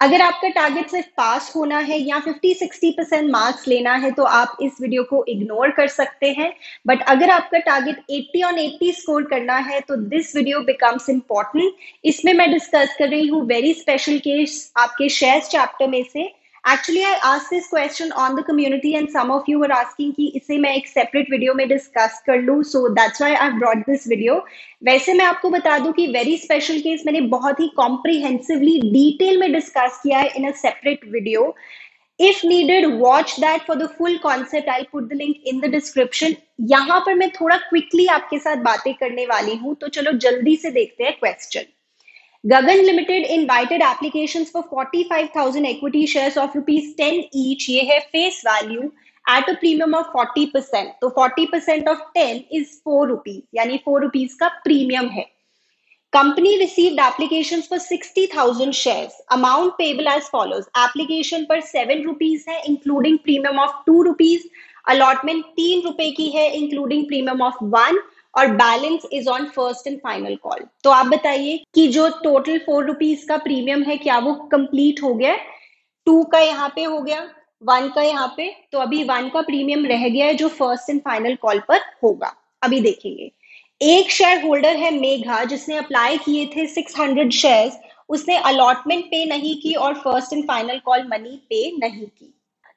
अगर आपका टारगेट सिर्फ पास होना है या 50-60% मार्क्स लेना है तो आप इस वीडियो को इग्नोर कर सकते हैं, बट अगर आपका टारगेट 80 ऑन 80 स्कोर करना है तो दिस वीडियो बिकम्स इम्पॉर्टेंट। इसमें मैं डिस्कस कर रही हूँ वेरी स्पेशल केस आपके शेयर्स चैप्टर में से। Actually I asked this question on the community and some of you were asking कि इसे मैं एक सेपरेट वीडियो में डिस्कस कर लूँ, so that's why I brought this video. वैसे मैं आपको बता दूं कि वेरी स्पेशल केस मैंने बहुत ही कॉम्प्रिहेंसिवली डिटेल में डिस्कस किया है in a separate video. If needed watch that for the full concept, I put the link in the description. यहाँ पर मैं थोड़ा क्विकली आपके साथ बातें करने वाली हूँ, तो चलो जल्दी से देखते हैं question. Gagan Limited invited applications for 45,000 equity shares of ₹10 each. ये है face value at a premium of 40%. तो 40% of 10 is ₹4, यानी ₹4 का प्रीमियम है। Company received applications for 60,000 shares. Amount payable as follows. Application पर ₹7 है, including premium of ₹2. Allotment ₹3 की है, including premium of 1. और balance is on first and final call. तो आप बताइए कि जो टोटल ₹4 का प्रीमियम है क्या वो कंप्लीट हो गया? 2 का यहाँ पे हो गया, 1 का यहाँ पे, तो अभी 1 का प्रीमियम रह गया है जो फर्स्ट एंड फाइनल कॉल पर होगा। अभी देखेंगे। एक शेयर होल्डर है मेघा जिसने अप्लाई किए थे 600 शेयर्स, उसने अलॉटमेंट पे नहीं की और first and final call money पे नहीं की।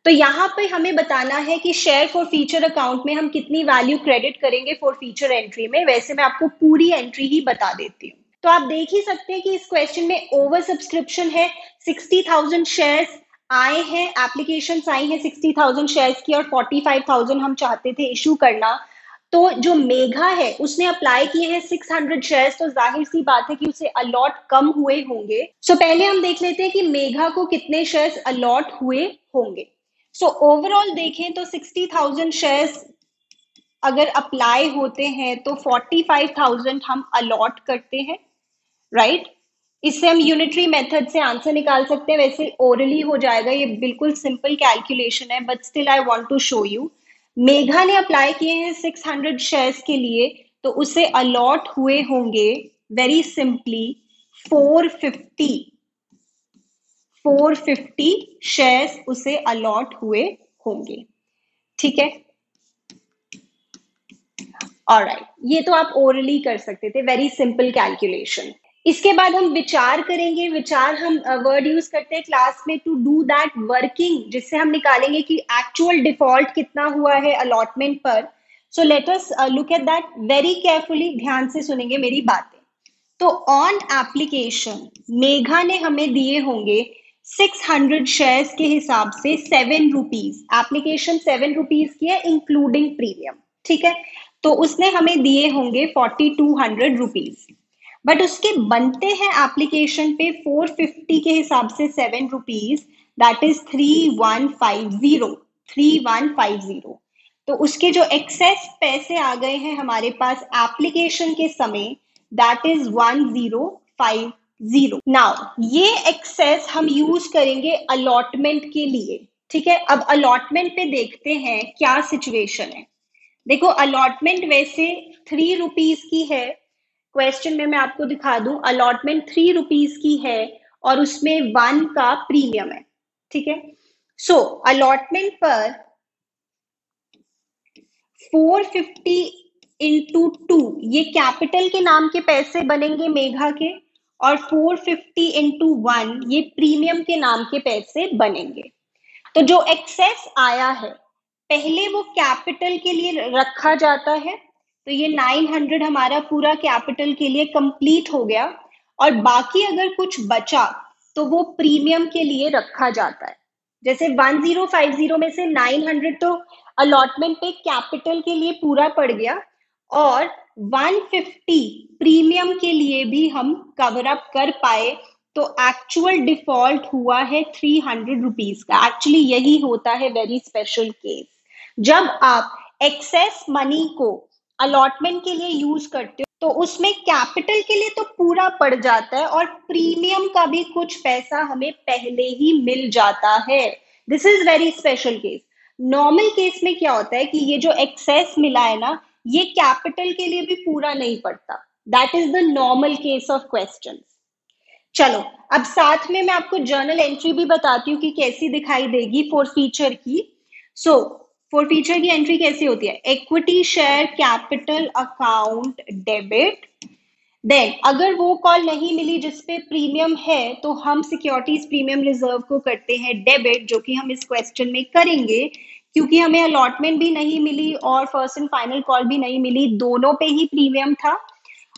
तो यहाँ पे हमें बताना है कि शेयर फॉर फ्यूचर अकाउंट में हम कितनी वैल्यू क्रेडिट करेंगे फॉर फ्यूचर एंट्री में। वैसे मैं आपको पूरी एंट्री ही बता देती हूँ। तो आप देख ही सकते हैं कि इस क्वेश्चन में ओवर सब्सक्रिप्शन है, 60,000 शेयर्स आए हैं, एप्लीकेशंस आई हैं 60,000 शेयर्स की और 45,000 हम चाहते थे इशू करना। तो जो मेघा है उसने अप्लाई किए हैं 600 शेयर्स, तो जाहिर सी बात है कि उसे अलॉट कम हुए होंगे। सो पहले हम देख लेते हैं कि मेघा को कितने शेयर्स अलॉट हुए होंगे। सो ओवरऑल देखें तो 60,000 शेयर्स अगर अप्लाई होते हैं तो 45,000 हम अलॉट करते हैं, राइट? इससे हम यूनिटरी मेथड से आंसर निकाल सकते हैं। वैसे ओरली हो जाएगा, ये बिल्कुल सिंपल कैलकुलेशन है, but still I want to show you. Megha ने अप्लाई किए हैं 600 शेयर्स के लिए, तो उसे अलॉट हुए होंगे वेरी सिंपली 450 शेयर्स उसे अलॉट हुए होंगे। ठीक है, ऑलराइट, ये तो आप ओरली कर सकते थे, वेरी सिंपल कैलकुलेशन। इसके बाद हम विचार करेंगे। विचार हम वर्ड यूज करते हैं क्लास में टू डू दैट वर्किंग, जिससे हम निकालेंगे कि एक्चुअल डिफॉल्ट कितना हुआ है अलॉटमेंट पर। So let us look at that very carefully, ध्यान से सुनेंगे मेरी बातें। तो ऑन एप्लीकेशन मेघा ने हमें दिए होंगे 600 शेयर्स के हिसाब से ₹7। एप्लीकेशन ₹7 की है इंक्लूडिंग प्रीमियम, ठीक है? तो उसने हमें दिए होंगे ₹4,200, बट उसके बनते हैं एप्लीकेशन पे 450 के हिसाब से ₹7, दैट इज 3150। तो उसके जो एक्सेस पैसे आ गए हैं हमारे पास एप्लीकेशन के समय, दैट इज 1050। नाउ ये एक्सेस हम यूज करेंगे अलॉटमेंट के लिए, ठीक है? अब अलॉटमेंट पे देखते हैं क्या सिचुएशन है। देखो अलॉटमेंट वैसे ₹3 की है। क्वेश्चन में मैं आपको दिखा दूं, अलॉटमेंट ₹3 की है और उसमें 1 का प्रीमियम है, ठीक है? सो अलॉटमेंट पर 450 इंटू 2, ये कैपिटल के नाम के पैसे बनेंगे मेघा के, और 450 इंटू 1 ये प्रीमियम के नाम के पैसे बनेंगे। तो जो एक्सेस आया है पहले वो कैपिटल के लिए रखा जाता है, तो ये 900 हमारा पूरा कैपिटल के लिए कंप्लीट हो गया, और बाकी अगर कुछ बचा तो वो प्रीमियम के लिए रखा जाता है। जैसे 1050 में से 900 तो अलॉटमेंट पे कैपिटल के लिए पूरा पड़ गया, और 150 प्रीमियम के लिए भी हम कवर अप कर पाए, तो एक्चुअल डिफॉल्ट हुआ है ₹300 का। एक्चुअली यही होता है वेरी स्पेशल केस, जब आप एक्सेस मनी को अलॉटमेंट के लिए यूज करते हो तो उसमें कैपिटल के लिए तो पूरा पड़ जाता है और प्रीमियम का भी कुछ पैसा हमें पहले ही मिल जाता है। This is very special case. Normal case में क्या होता है कि ये जो एक्सेस मिला है ना, ये कैपिटल के लिए भी पूरा नहीं पड़ता। That is the normal case of question. चलो, अब साथ में मैं आपको जर्नल एंट्री भी बताती हूँ कि कैसी दिखाई देगी फॉर फीचर की। सो फॉर फीचर की एंट्री कैसी होती है? Equity share capital account debit. Then अगर वो कॉल नहीं मिली जिसपे प्रीमियम है, तो हम सिक्योरिटीज प्रीमियम रिजर्व को करते हैं डेबिट, जो कि हम इस क्वेश्चन में करेंगे, क्योंकि हमें अलॉटमेंट भी नहीं मिली और फर्स्ट एंड फाइनल कॉल भी नहीं मिली, दोनों पे ही प्रीमियम था।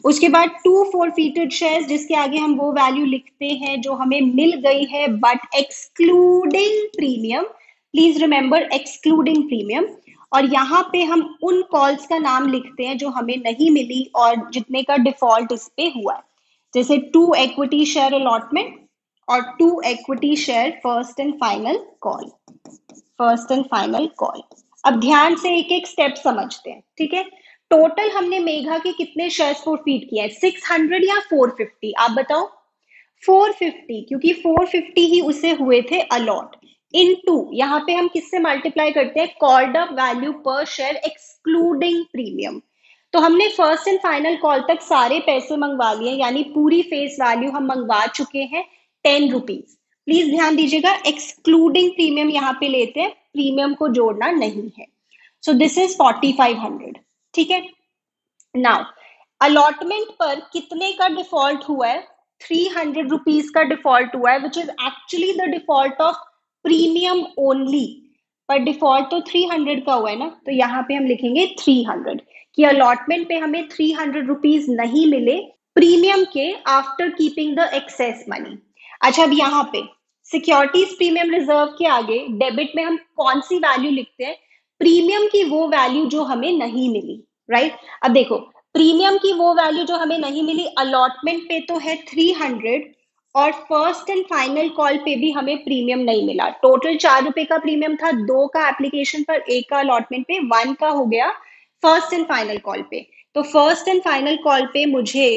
उसके बाद टू फोरफीटेड शेयर्स, जिसके आगे हम वो वैल्यू लिखते हैं जो हमें मिल गई है but excluding premium. Please remember, excluding premium. और यहाँ पे हम उन कॉल्स का नाम लिखते हैं जो हमें नहीं मिली और जितने का डिफॉल्ट इस पे हुआ है, जैसे टू इक्विटी शेयर अलॉटमेंट और to equity share first and final call. First and final call. अब ध्यान से एक एक स्टेप समझते हैं, ठीक है? टोटल हमने मेघा के कितने शेयर्स फॉरफीट किए हैं? 600 या 450? आप बताओ। 450, क्योंकि 450 ही उसे हुए थे अलॉट। इन टू, यहाँ पे हम किससे मल्टीप्लाई करते हैं? कॉल्ड अप वैल्यू पर शेयर एक्सक्लूडिंग प्रीमियम। तो हमने फर्स्ट एंड फाइनल कॉल तक सारे पैसे मंगवा लिए, यानी पूरी फेस वैल्यू हम मंगवा चुके हैं 10 रुपीज। प्लीज ध्यान दीजिएगा, एक्सक्लूडिंग प्रीमियम यहाँ पे लेते हैं, प्रीमियम को जोड़ना नहीं है। सो दिस इज 4500, ठीक है? नाउ अलॉटमेंट पर कितने का डिफॉल्ट हुआ है? 300 रुपीज का डिफॉल्ट हुआ है, which is actually the default of premium only. पर डिफॉल्ट तो 300 का हुआ है ना, तो यहाँ पे हम लिखेंगे 300 कि अलॉटमेंट पे हमें 300 रुपीज नहीं मिले प्रीमियम के, after keeping the excess money. अच्छा, अब यहाँ पे सिक्योरिटीज प्रीमियम रिजर्व के आगे डेबिट में हम कौन सी वैल्यू लिखते हैं? प्रीमियम की वो वैल्यू जो हमें नहीं मिली, राइट? अब देखो, प्रीमियम की वो वैल्यू जो हमें नहीं मिली, अलॉटमेंट पे तो है 300 और फर्स्ट एंड फाइनल कॉल पे भी हमें प्रीमियम नहीं मिला। टोटल 4 रुपए का प्रीमियम था, 2 का एप्लीकेशन पर, 1 का अलॉटमेंट पे, 1 का हो गया फर्स्ट एंड फाइनल कॉल पे। तो फर्स्ट एंड फाइनल कॉल पे मुझे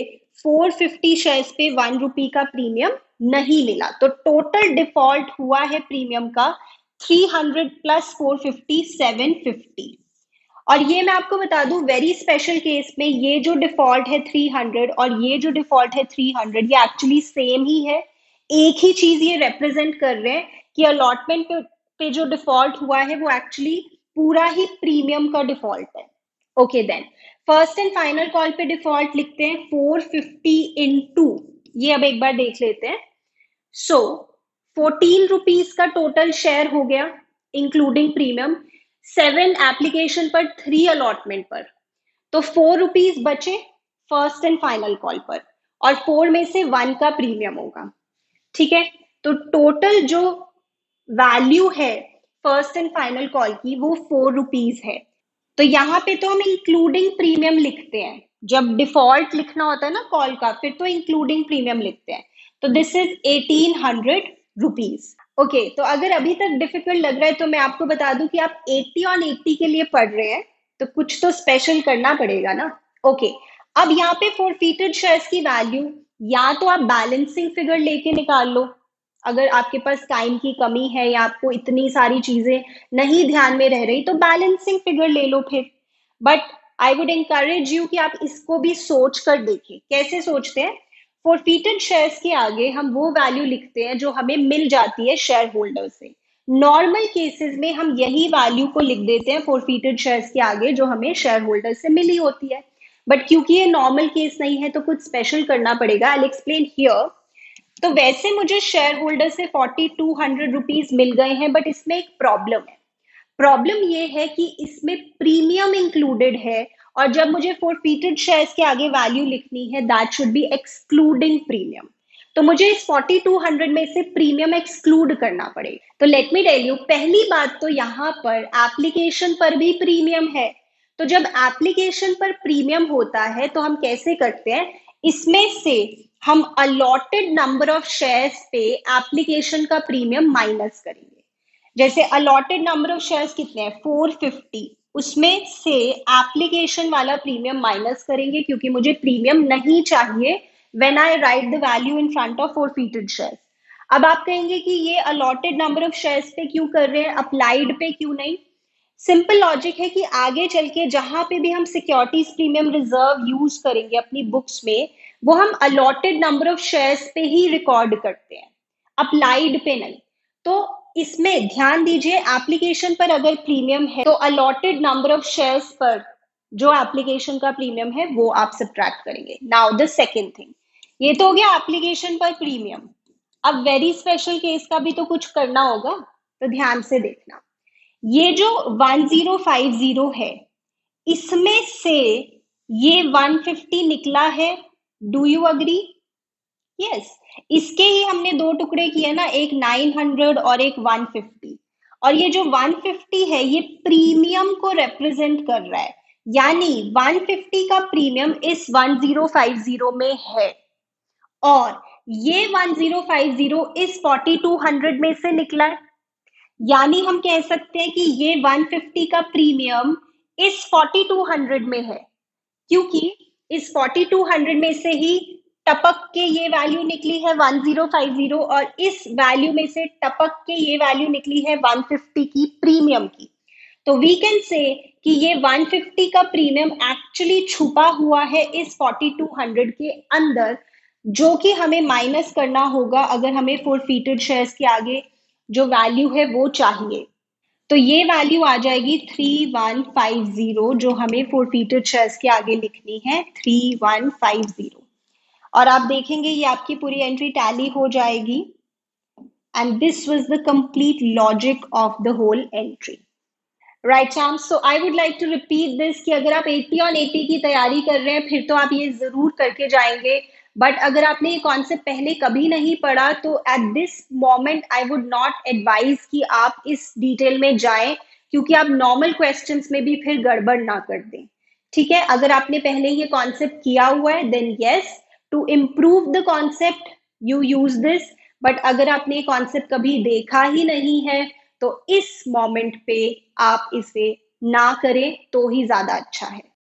450 शेयर्स पे 1 रुपी का प्रीमियम नहीं मिला। तो टोटल डिफॉल्ट हुआ है प्रीमियम का 300 प्लस 450, 750। और ये मैं आपको बता दूं, वेरी स्पेशल केस में ये जो डिफॉल्ट है 300 और ये जो डिफॉल्ट है 300, ये एक्चुअली सेम ही है। एक ही चीज ये रिप्रेजेंट कर रहे हैं कि अलॉटमेंट पे जो डिफॉल्ट हुआ है वो एक्चुअली पूरा ही प्रीमियम का डिफॉल्ट है। Okay then, first and final call पे डिफॉल्ट लिखते हैं 450 इंटू, ये अब एक बार देख लेते हैं। सो 14 रुपीज का टोटल शेयर हो गया इंक्लूडिंग प्रीमियम, 7 एप्लीकेशन पर, 3 अलॉटमेंट पर, तो 4 रुपीज बचे फर्स्ट एंड फाइनल कॉल पर, और 4 में से 1 का प्रीमियम होगा, ठीक है? तो टोटल जो वैल्यू है फर्स्ट एंड फाइनल कॉल की वो 4 रुपीज है। तो यहाँ पे तो हम इंक्लूडिंग प्रीमियम लिखते हैं, जब डिफॉल्ट लिखना होता है ना कॉल का, फिर तो इंक्लूडिंग प्रीमियम लिखते हैं। तो दिस इज 1800 रुपीज। ओके, तो अगर अभी तक डिफिकल्ट लग रहा है तो मैं आपको बता दूं कि आप 80 ऑन 80 के लिए पढ़ रहे हैं, तो कुछ तो स्पेशल करना पड़ेगा ना। ओके, अब यहाँ पे फॉरफीटेड शेयर्स की वैल्यू या तो आप बैलेंसिंग फिगर लेके निकाल लो, अगर आपके पास टाइम की कमी है या आपको इतनी सारी चीजें नहीं ध्यान में रह रही, तो बैलेंसिंग फिगर ले लो फिर। But I would encourage you कि आप इसको भी सोच कर देखें। कैसे सोचते हैं? फॉरफीटेड शेयर्स के आगे हम वो वैल्यू लिखते हैं जो हमें मिल जाती है शेयर होल्डर से। नॉर्मल केसेस में हम यही वैल्यू को लिख देते हैं फॉरफीटेड शेयर्स के आगे जो हमें शेयर होल्डर से मिली होती है। बट क्योंकि ये नॉर्मल केस नहीं है तो कुछ स्पेशल करना पड़ेगा। I will explain here. तो वैसे मुझे शेयर होल्डर से 4200 रुपीज मिल गए हैं, बट इसमें एक प्रॉब्लम है। प्रॉब्लम ये है कि इसमें प्रीमियम इंक्लूडेड है, और जब मुझे फॉरफीटेड शेयर्स के आगे वैल्यू लिखनी है, that should be excluding premium. तो मुझे इस 4200 में से प्रीमियम एक्सक्लूड करना पड़ेगा। तो लेट मी टेल यू, पहली बात तो यहाँ पर एप्लीकेशन पर भी प्रीमियम है। तो जब एप्लीकेशन पर प्रीमियम होता है तो हम कैसे करते हैं? इसमें से हम अलॉटेड नंबर ऑफ शेयर्स पे एप्लीकेशन का प्रीमियम माइनस करेंगे। जैसे अलॉटेड नंबर ऑफ शेयर्स कितने हैं? 450, उसमें से एप्लीकेशन वाला प्रीमियम माइनस करेंगे, क्योंकि मुझे प्रीमियम नहीं चाहिए when I write the value in front of forfeited shares. अब आप कहेंगे कि ये अलॉटेड नंबर ऑफ शेयर्स पे क्यों कर रहे हैं, अप्लाइड पे क्यों नहीं? सिंपल लॉजिक है कि आगे चल के जहां पे भी हम सिक्योरिटीज प्रीमियम रिजर्व यूज करेंगे अपनी बुक्स में, वो हम अलॉटेड नंबर ऑफ शेयर्स पे ही रिकॉर्ड करते हैं, अप्लाइड पे नहीं। तो इसमें ध्यान दीजिए, एप्लीकेशन पर अगर प्रीमियम है तो अलॉटेड नंबर ऑफ शेयर्स पर जो एप्लीकेशन का प्रीमियम है वो आप सब्ट्रैक्ट करेंगे। नाउ द सेकेंड थिंग, ये तो हो गया एप्लीकेशन पर प्रीमियम। अब वेरी स्पेशल केस का भी तो कुछ करना होगा, तो ध्यान से देखना। ये जो 1050 है, इसमें से ये 150 निकला है, डू यू अग्री? यस, इसके ही हमने दो टुकड़े किए ना, एक 900 और एक 150। और ये जो 150 है ये प्रीमियम को रिप्रेजेंट कर रहा है, यानी 150 का प्रीमियम इस 1050 में है, और ये 1050 इस 4200 में से निकला है। यानी हम कह सकते हैं कि ये 150 का प्रीमियम इस 4200 में है, क्योंकि इस 4200 में से ही टपक के ये वैल्यू निकली है 1050, और इस वैल्यू में से टपक के ये वैल्यू निकली है 150 की प्रीमियम की। तो वी कैन से कि ये 150 का प्रीमियम एक्चुअली छुपा हुआ है इस 4200 के अंदर, जो कि हमें माइनस करना होगा अगर हमें फोरफीटेड शेयर्स के आगे जो वैल्यू है वो चाहिए। तो ये वैल्यू आ जाएगी 3150, जो हमें फोरफीटेड शेयर्स के आगे लिखनी है 3150। और आप देखेंगे ये आपकी पूरी एंट्री टैली हो जाएगी। And this was the complete logic of the whole entry. Right champ, so I would like to repeat this कि अगर आप 80 ऑन 80 की तैयारी कर रहे हैं फिर तो आप ये जरूर करके जाएंगे, बट अगर आपने ये कॉन्सेप्ट पहले कभी नहीं पढ़ा तो at this moment I would not advise कि आप इस डिटेल में जाएं, क्योंकि आप नॉर्मल क्वेश्चंस में भी फिर गड़बड़ ना कर दें। ठीक है, अगर आपने पहले ये कॉन्सेप्ट किया हुआ है then yes, to improve the concept you use this. But अगर आपने ये कॉन्सेप्ट कभी देखा ही नहीं है तो इस मोमेंट पे आप इसे ना करें तो ही ज्यादा अच्छा है।